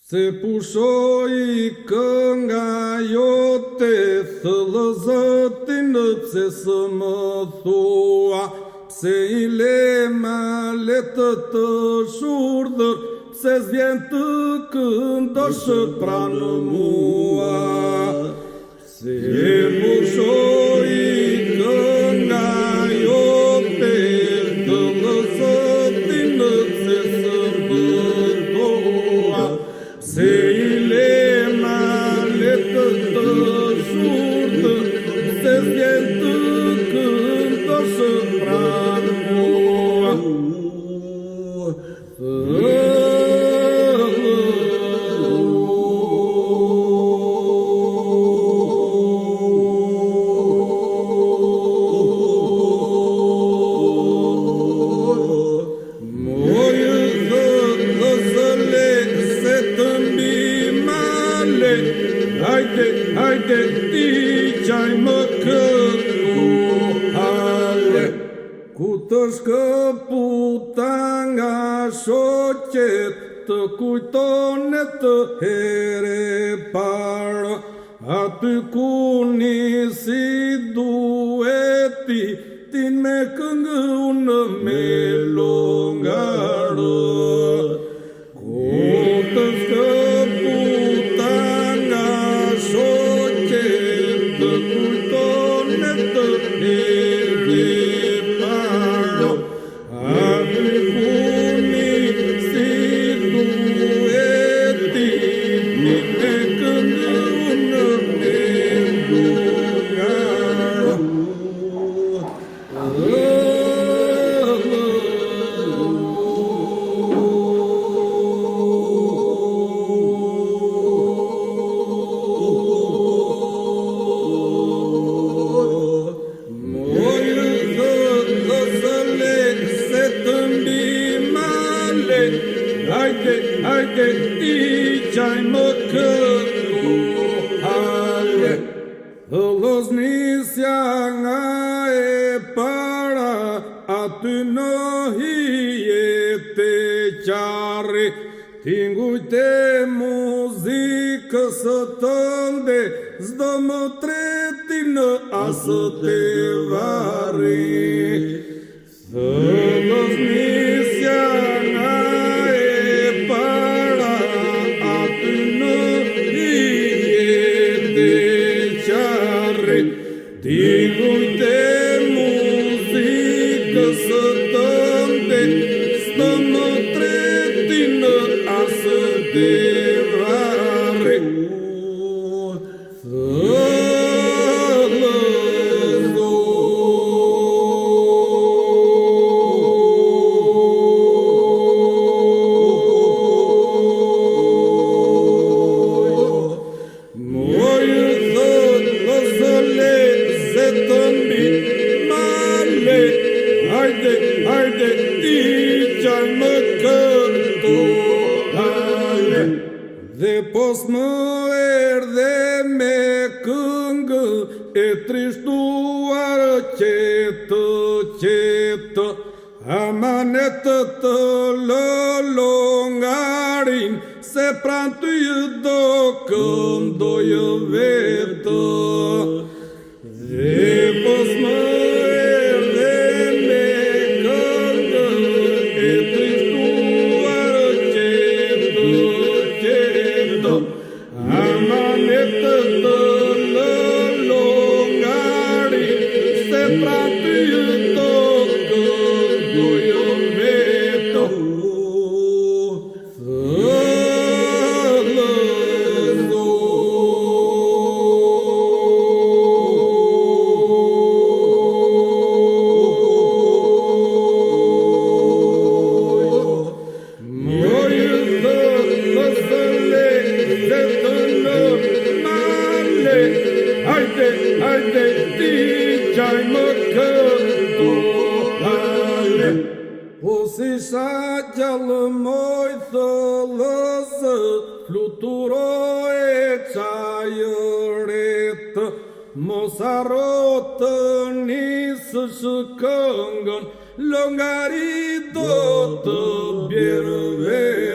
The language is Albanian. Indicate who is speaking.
Speaker 1: Se pushoi kënga jote, thëllë zëtin pse së më thua, pse I le malet të shurdhër, pse zjen të këndosh pranë mua. Se pushoi kënga jote, thëllë zëtin pse së më thua, se I le malet të shurdhër, pse zjen të këndosh pranë mua. Hajde ti qaj më këtu hale, ku të shkëputa nga shoqet, të kujtone të here parë, aty ku nisi dueti, tin me këngë unë me longarë. Ku të shkëputa nga shoqet, të kujtone të here parë, aty ku nisi dueti, tin me këngë unë me longarë. Hajde ti qaj më këtu hale, Hëllosnisja nga e para, aty në hijet e qarri, tingujte muzikës tënde, s'do më treti në asët e varri. Hëllosnisja nga tingujte muzikës tënde, s'do më treti në asët e varri. Hajde ti qaj më këtu hale, dhe pos më erdhe me këngë e trishtuar qetë, amanet të longarin, se pran ty do këndoj vetë. Dhe pos më hajde ti qaj më këtu hale, o si sa gjallë moj thëllëzë, fluturoj qajëretë, mos harro të nisësh këngën, longari do të bjerë vetë.